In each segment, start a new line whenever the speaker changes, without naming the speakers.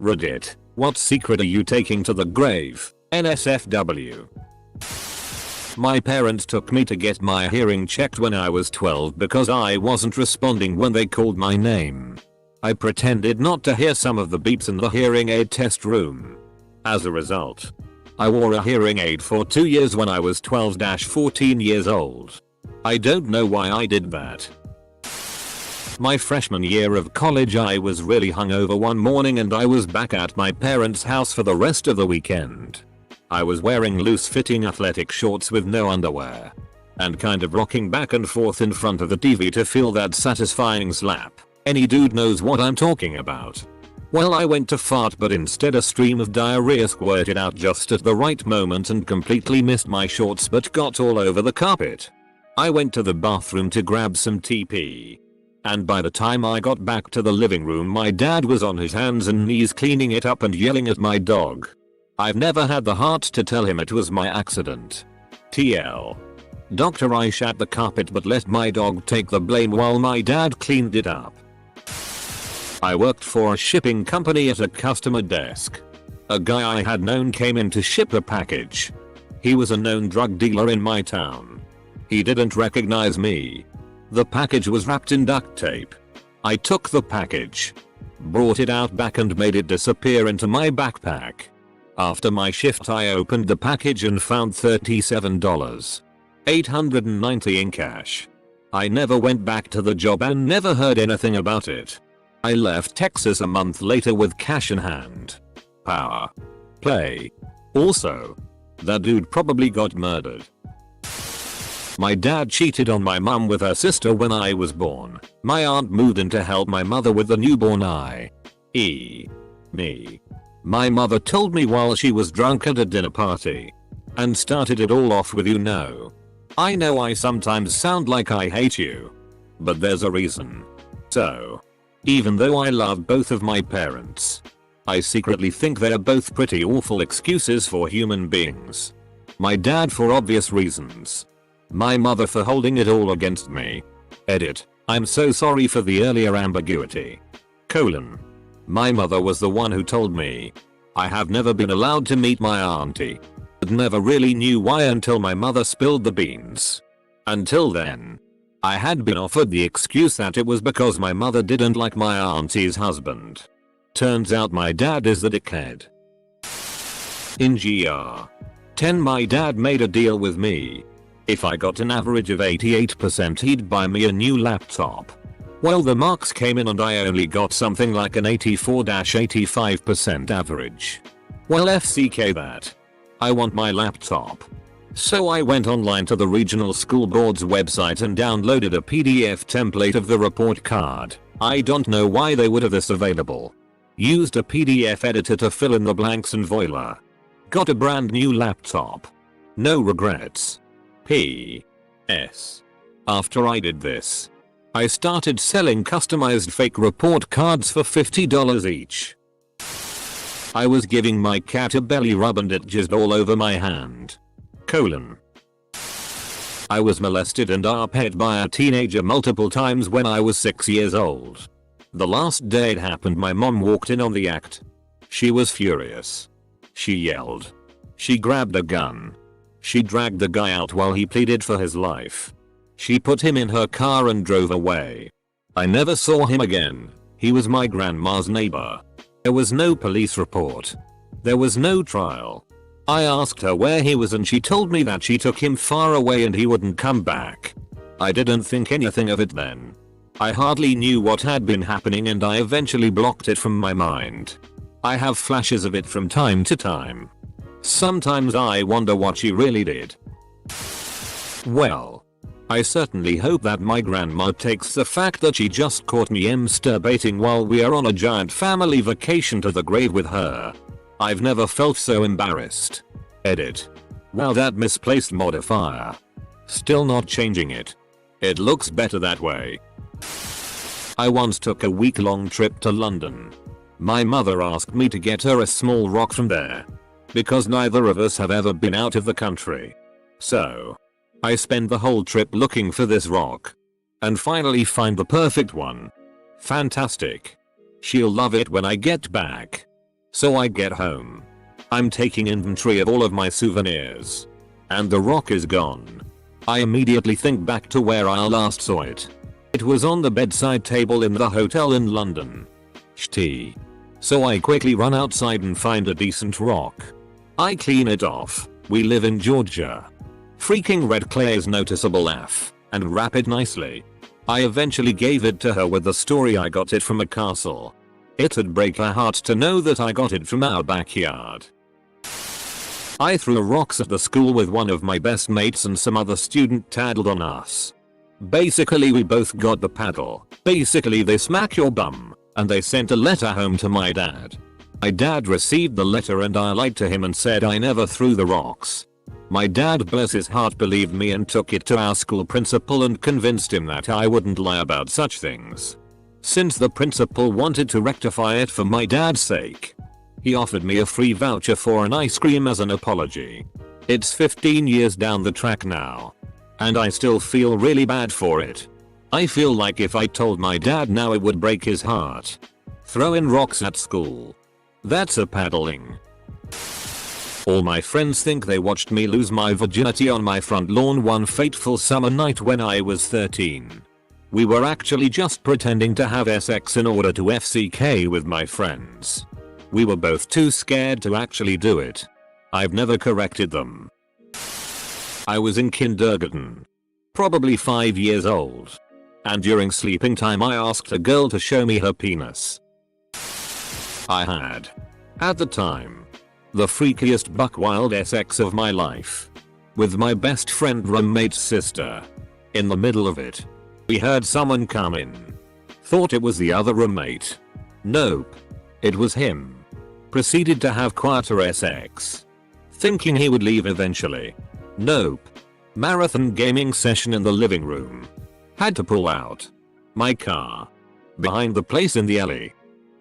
Reddit, what secret are you taking to the grave? NSFW. My parents took me to get my hearing checked when I was 12 because I wasn't responding when they called my name. I pretended not to hear some of the beeps in the hearing aid test room. As a result, I wore a hearing aid for 2 years when I was 12-14 years old. I don't know why I did that. My freshman year of college, I was really hungover one morning and I was back at my parents' house for the rest of the weekend. I was wearing loose-fitting athletic shorts with no underwear and kind of rocking back and forth in front of the TV to feel that satisfying slap. Any dude knows what I'm talking about. Well, I went to fart, but instead a stream of diarrhea squirted out just at the right moment and completely missed my shorts but got all over the carpet. I went to the bathroom to grab some TP. And by the time I got back to the living room, my dad was on his hands and knees cleaning it up and yelling at my dog. I've never had the heart to tell him it was my accident. TL. Doctor, I shat the carpet but let my dog take the blame while my dad cleaned it up. I worked for a shipping company at a customer desk. A guy I had known came in to ship a package. He was a known drug dealer in my town. He didn't recognize me. The package was wrapped in duct tape. I took the package, brought it out back and made it disappear into my backpack. After my shift, I opened the package and found $37.890 in cash. I never went back to the job and never heard anything about it. I left Texas a month later with cash in hand. Power play. Also, that dude probably got murdered. My dad cheated on my mum with her sister when I was born. My aunt moved in to help my mother with the newborn me. My mother told me while she was drunk at a dinner party. And started it all off with, I know I sometimes sound like I hate you, but there's a reason. So, even though I love both of my parents, I secretly think they're both pretty awful excuses for human beings. My dad for obvious reasons. My mother for holding it all against me. Edit. I'm so sorry for the earlier ambiguity. My mother was the one who told me. I have never been allowed to meet my auntie. But never really knew why until my mother spilled the beans. Until then, I had been offered the excuse that it was because my mother didn't like my auntie's husband. Turns out my dad is the dickhead. In GR 10, my dad made a deal with me. If I got an average of 88%, he'd buy me a new laptop. Well, the marks came in and I only got something like an 84-85% average. Well, FCK that. I want my laptop. So I went online to the regional school board's website and downloaded a PDF template of the report card. I don't know why they would have this available. Used a PDF editor to fill in the blanks and voila. Got a brand new laptop. No regrets. P.S. After I did this, I started selling customized fake report cards for $50 each. I was giving my cat a belly rub and it jizzed all over my hand. I was molested and arped by a teenager multiple times when I was 6 years old. The last day it happened, my mom walked in on the act. She was furious. She yelled. She grabbed a gun. She dragged the guy out while he pleaded for his life. She put him in her car and drove away. I never saw him again. He was my grandma's neighbor. There was no police report. There was no trial. I asked her where he was and she told me that she took him far away and he wouldn't come back. I didn't think anything of it then. I hardly knew what had been happening and I eventually blocked it from my mind. I have flashes of it from time to time. Sometimes I wonder what she really did. Well, I certainly hope that my grandma takes the fact that she just caught me masturbating while we are on a giant family vacation to the grave with her. I've never felt so embarrassed. Edit. Wow, that misplaced modifier. Still not changing it. It looks better that way. I once took a week-long trip to London. My mother asked me to get her a small rock from there, because neither of us have ever been out of the country. So, I spend the whole trip looking for this rock. And finally find the perfect one. Fantastic. She'll love it when I get back. So I get home. I'm taking inventory of all of my souvenirs. And the rock is gone. I immediately think back to where I last saw it. It was on the bedside table in the hotel in London. Shitty. So I quickly run outside and find a decent rock. I clean it off. We live in Georgia. Freaking red clay is noticeable AF, and wrap it nicely. I eventually gave it to her with the story I got it from a castle. It'd break her heart to know that I got it from our backyard. I threw rocks at the school with one of my best mates and some other student tattled on us. Basically we both got the paddle. Basically they smack your bum, and they sent a letter home to my dad. My dad received the letter and I lied to him and said I never threw the rocks. My dad, bless his heart, believed me and took it to our school principal and convinced him that I wouldn't lie about such things. Since the principal wanted to rectify it for my dad's sake, he offered me a free voucher for an ice cream as an apology. It's 15 years down the track now, and I still feel really bad for it. I feel like if I told my dad now it would break his heart. Throwing rocks at school. That's a paddling. All my friends think they watched me lose my virginity on my front lawn one fateful summer night when I was 13. We were actually just pretending to have sex in order to FCK with my friends. We were both too scared to actually do it. I've never corrected them. I was in kindergarten. Probably 5 years old. And during sleeping time I asked a girl to show me her penis. I had, at the time, the freakiest buck wild sex of my life. With my best friend roommate's sister. In the middle of it, we heard someone come in. Thought it was the other roommate. Nope. It was him. Proceeded to have quieter sex. Thinking he would leave eventually. Nope. Marathon gaming session in the living room. Had to pull out my car behind the place in the alley.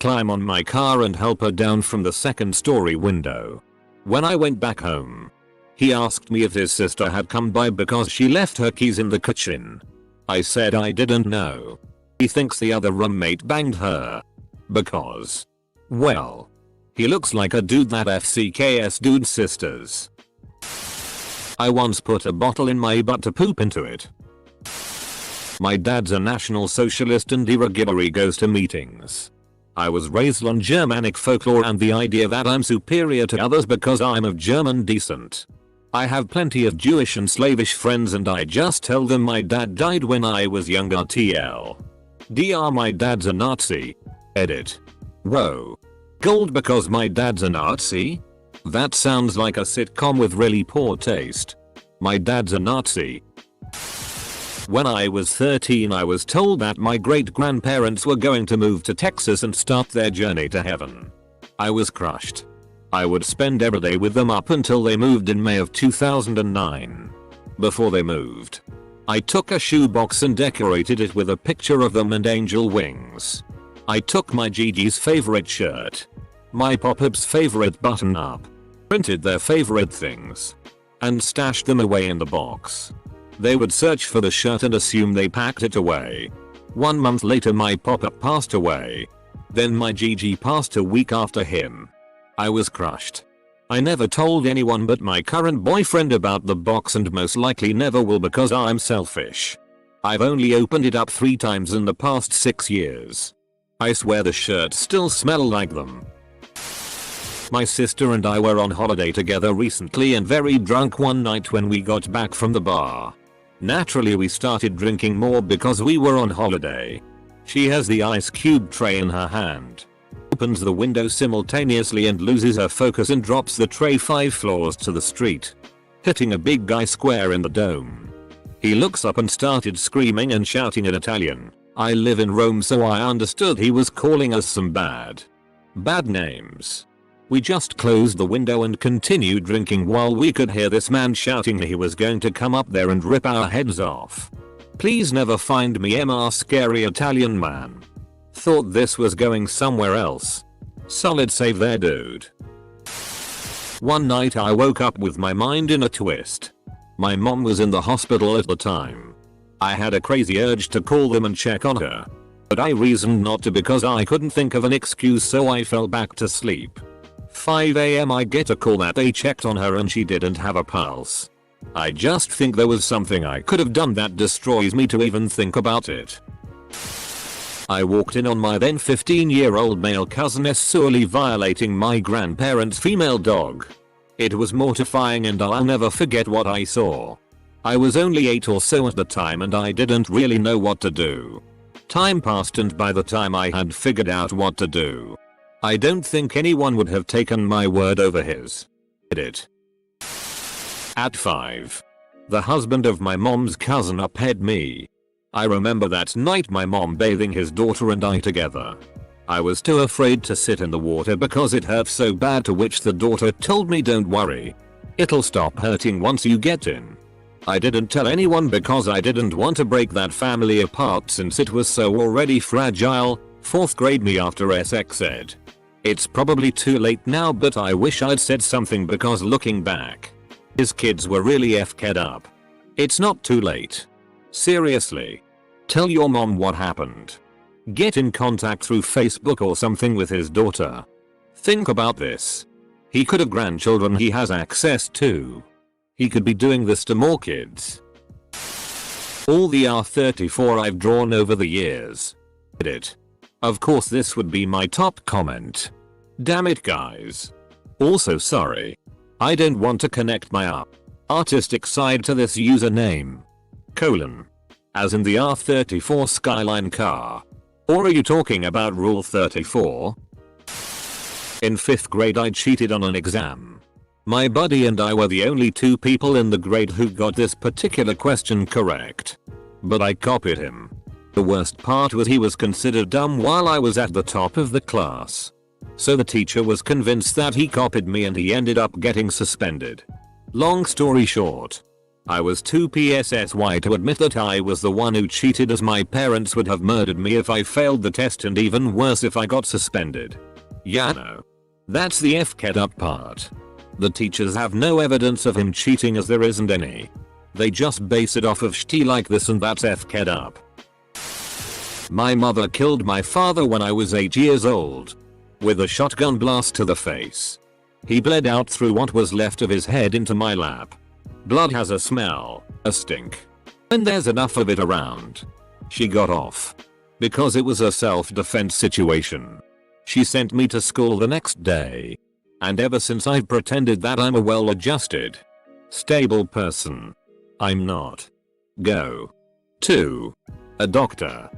Climb on my car and help her down from the second story window. When I went back home, he asked me if his sister had come by because she left her keys in the kitchen. I said I didn't know. He thinks the other roommate banged her. Because, well, he looks like a dude that FCKs dude sisters. I once put a bottle in my butt to poop into it. My dad's a National Socialist and he regularly goes to meetings. I was raised on Germanic folklore and the idea that I'm superior to others because I'm of German descent. I have plenty of Jewish and slavish friends and I just tell them my dad died when I was younger TL. DR my dad's a Nazi. Edit. Whoa. Gold because my dad's a Nazi? That sounds like a sitcom with really poor taste. My dad's a Nazi. When I was 13 I was told that my great-grandparents were going to move to Texas and start their journey to heaven. I was crushed. I would spend every day with them up until they moved in May of 2009. Before they moved, I took a shoebox and decorated it with a picture of them and angel wings. I took my Gigi's favorite shirt, my Pop-Up's favorite button-up, printed their favorite things, and stashed them away in the box. They would search for the shirt and assume they packed it away. 1 month later my Pop-Up passed away. Then my Gigi passed a week after him. I was crushed. I never told anyone but my current boyfriend about the box and most likely never will because I'm selfish. I've only opened it up 3 times in the past 6 years. I swear the shirts still smell like them. My sister and I were on holiday together recently and very drunk one night when we got back from the bar. Naturally we started drinking more because we were on holiday. She has the ice cube tray in her hand. Opens the window simultaneously and loses her focus and drops the tray 5 floors to the street, hitting a big guy square in the dome. He looks up and started screaming and shouting in Italian. I live in Rome so I understood he was calling us some bad names. We just closed the window and continued drinking while we could hear this man shouting he was going to come up there and rip our heads off. Please never find me MR scary Italian man. Thought this was going somewhere else. Solid save there dude. One night I woke up with my mind in a twist. My mom was in the hospital at the time. I had a crazy urge to call them and check on her. But I reasoned not to because I couldn't think of an excuse so I fell back to sleep. 5 AM I get a call that they checked on her and she didn't have a pulse. I just think there was something I could have done that destroys me to even think about it. I walked in on my then 15-year-old male cousin sexually violating my grandparents' female dog. It was mortifying and I'll never forget what I saw. I was only 8 or so at the time and I didn't really know what to do. Time passed and by the time I had figured out what to do, I don't think anyone would have taken my word over his. Edit. At 5. The husband of my mom's cousin uphead me. I remember that night my mom bathing his daughter and I together. I was too afraid to sit in the water because it hurt so bad, to which the daughter told me, don't worry, it'll stop hurting once you get in. I didn't tell anyone because I didn't want to break that family apart since it was so already fragile. 4th grade me after SX said. It's probably too late now, but I wish I'd said something because looking back, his kids were really f***ed up. It's not too late. Seriously. Tell your mom what happened. Get in contact through Facebook or something with his daughter. Think about this. He could have grandchildren he has access to. He could be doing this to more kids. All the R34 I've drawn over the years. Edit. Of course this would be my top comment. Damn it guys. Also sorry. I don't want to connect my artistic side to this username. As in the R34 Skyline car. Or are you talking about Rule 34? In 5th grade I cheated on an exam. My buddy and I were the only 2 people in the grade who got this particular question correct. But I copied him. The worst part was he was considered dumb while I was at the top of the class. So the teacher was convinced that he copied me and he ended up getting suspended. Long story short, I was too PSSY to admit that I was the one who cheated, as my parents would have murdered me if I failed the test, and even worse if I got suspended. Yeah, no. That's the f***ed up part. The teachers have no evidence of him cheating, as there isn't any. They just base it off of shti like this, and that's f***ed up. My mother killed my father when I was 8 years old. With a shotgun blast to the face. He bled out through what was left of his head into my lap. Blood has a smell, a stink. And there's enough of it around. She got off. Because it was a self-defense situation. She sent me to school the next day. And ever since I've pretended that I'm a well-adjusted, stable person. I'm not. Go to a doctor.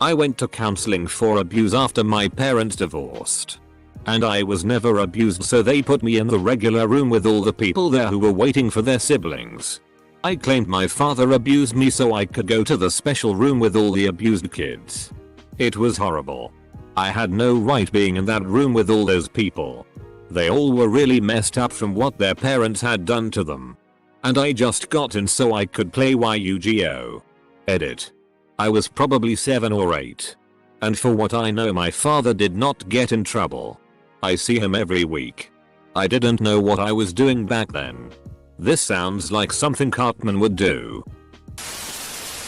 I went to counseling for abuse after my parents divorced. And I was never abused, so they put me in the regular room with all the people there who were waiting for their siblings. I claimed my father abused me so I could go to the special room with all the abused kids. It was horrible. I had no right being in that room with all those people. They all were really messed up from what their parents had done to them. And I just got in so I could play Yu-Gi-Oh! Edit. I was probably 7 or 8. And for what I know, my father did not get in trouble. I see him every week. I didn't know what I was doing back then. This sounds like something Cartman would do.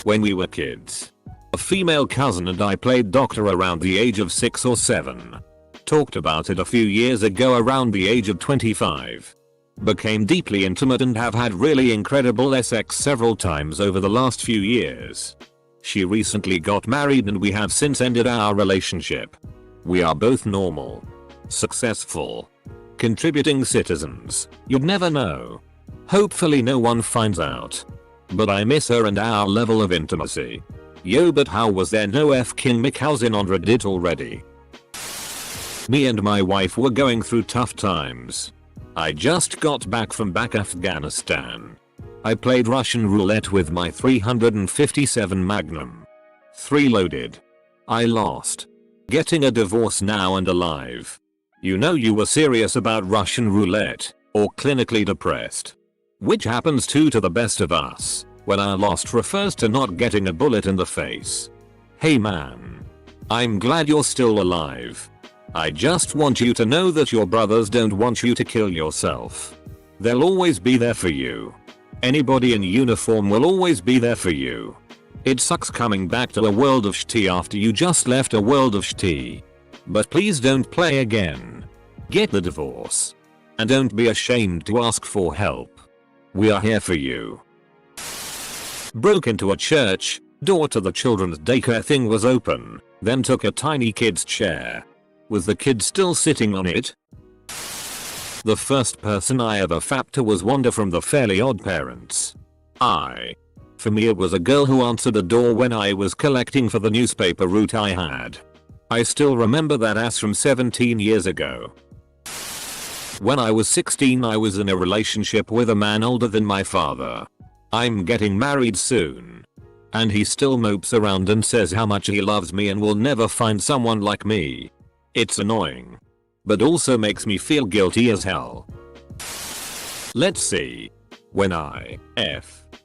When we were kids, a female cousin and I played doctor around the age of 6 or 7. Talked about it a few years ago around the age of 25. Became deeply intimate and have had really incredible sex several times over the last few years. She recently got married and we have since ended our relationship. We are both normal, successful, contributing citizens. You'd never know. Hopefully no one finds out. But I miss her and our level of intimacy. Yo, but how was there no f***ing McHousin on Reddit already? Me and my wife were going through tough times. I just got back from Afghanistan. I played Russian roulette with my 357 Magnum. 3 loaded. I lost. Getting a divorce now and alive. You know you were serious about Russian roulette, or clinically depressed. Which happens to the best of us, when our lost refers to not getting a bullet in the face. Hey man. I'm glad you're still alive. I just want you to know that your brothers don't want you to kill yourself. They'll always be there for you. Anybody in uniform will always be there for you. It sucks coming back to a world of shti after you just left a world of shti. But please don't play again. Get the divorce. And don't be ashamed to ask for help. We are here for you. Broke into a church, door to the children's daycare thing was open, then took a tiny kid's chair. Was the kid still sitting on it? The first person I ever fapped to was Wanda from the Fairly Odd Parents. For me it was a girl who answered a door when I was collecting for the newspaper route I had. I still remember that ass from 17 years ago. When I was 16 I was in a relationship with a man older than my father. I'm getting married soon. And he still mopes around and says how much he loves me and will never find someone like me. It's annoying. But also makes me feel guilty as hell. Let's see. When I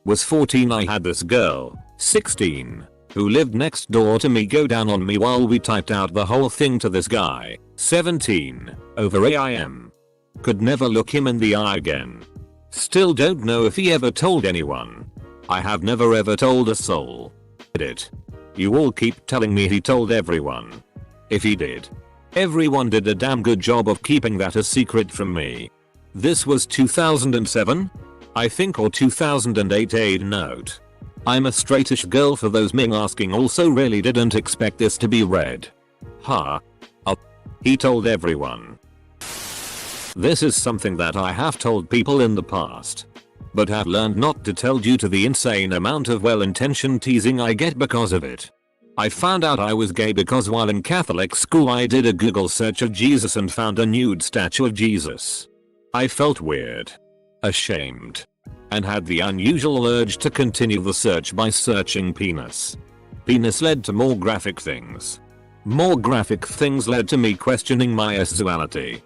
was 14 I had this girl, 16, who lived next door to me go down on me while we typed out the whole thing to this guy, 17, over AIM. Could never look him in the eye again. Still don't know if he ever told anyone. I have never ever told a soul. You all keep telling me he told everyone. If he did, everyone did a damn good job of keeping that a secret from me. This was 2007? I think, or 2008. Aid note. I'm a straightish girl for those men asking, also really didn't expect this to be read. He told everyone. This is something that I have told people in the past, but have learned not to tell due to the insane amount of well-intentioned teasing I get because of it. I found out I was gay because while in Catholic school I did a Google search of Jesus and found a nude statue of Jesus. I felt weird, ashamed, and had the unusual urge to continue the search by searching penis. Penis led to more graphic things. More graphic things led to me questioning my sexuality.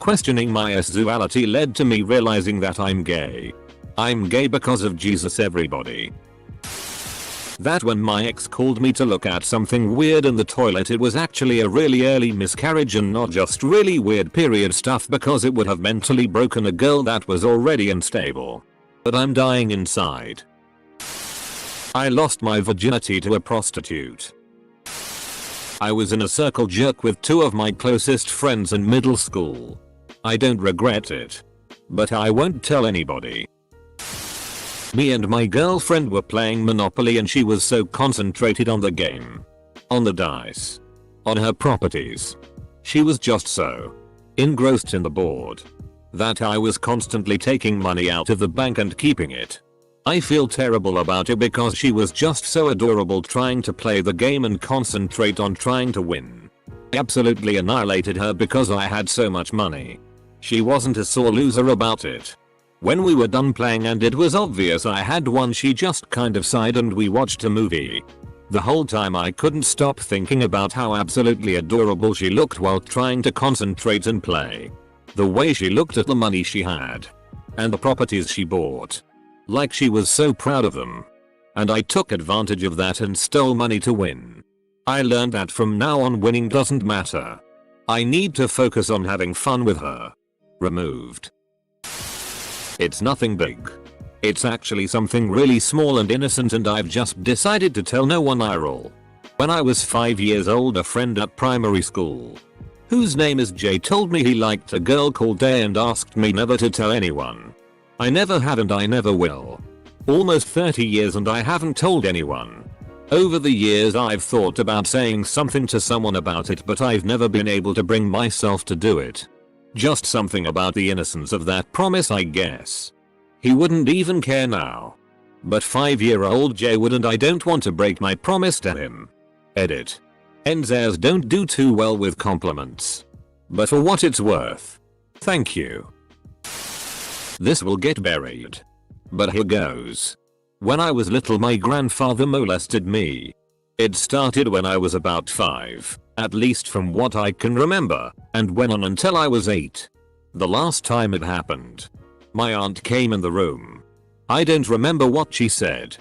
Questioning my sexuality led to me realizing that I'm gay. I'm gay because of Jesus, everybody. That when my ex called me to look at something weird in the toilet, it was actually a really early miscarriage and not just really weird period stuff, because it would have mentally broken a girl that was already unstable. But I'm dying inside. I lost my virginity to a prostitute. I was in a circle jerk with two of my closest friends in middle school. I don't regret it. But I won't tell anybody. Me and my girlfriend were playing Monopoly and she was so concentrated on the game, on the dice, on her properties. She was just so engrossed in the board that I was constantly taking money out of the bank and keeping it. I feel terrible about it because she was just so adorable trying to play the game and concentrate on trying to win. I absolutely annihilated her because I had so much money. She wasn't a sore loser about it. When we were done playing and it was obvious I had won, she just kind of sighed and we watched a movie. The whole time I couldn't stop thinking about how absolutely adorable she looked while trying to concentrate and play. The way she looked at the money she had. And the properties she bought. Like she was so proud of them. And I took advantage of that and stole money to win. I learned that from now on winning doesn't matter. I need to focus on having fun with her. Removed. It's nothing big. It's actually something really small and innocent, and I've just decided to tell no one. IRL. When I was 5 years old, a friend at primary school, whose name is Jay, told me he liked a girl called Day and asked me never to tell anyone. I never have and I never will. Almost 30 years and I haven't told anyone. Over the years I've thought about saying something to someone about it, but I've never been able to bring myself to do it. Just something about the innocence of that promise, I guess. He wouldn't even care now. But 5-year-old Jay would, and I don't want to break my promise to him. Edit. Enzers don't do too well with compliments. But for what it's worth. Thank you. This will get buried. But here goes. When I was little, my grandfather molested me. It started when I was about 5, at least from what I can remember, and went on until I was 8. The last time it happened, my aunt came in the room. I don't remember what she said,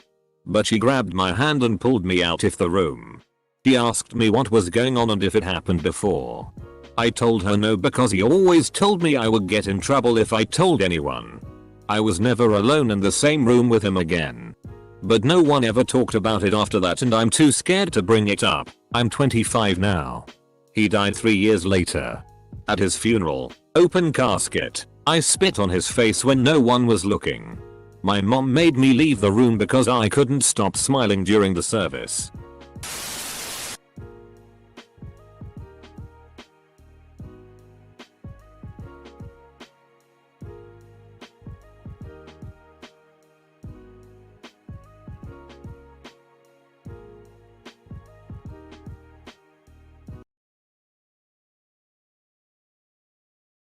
but she grabbed my hand and pulled me out of the room. She asked me what was going on and if it happened before. I told her no, because he always told me I would get in trouble if I told anyone. I was never alone in the same room with him again. But no one ever talked about it after that, and I'm too scared to bring it up. I'm 25 now. He died 3 years later. At his funeral, open casket, I spit on his face when no one was looking. My mom made me leave the room because I couldn't stop smiling during the service.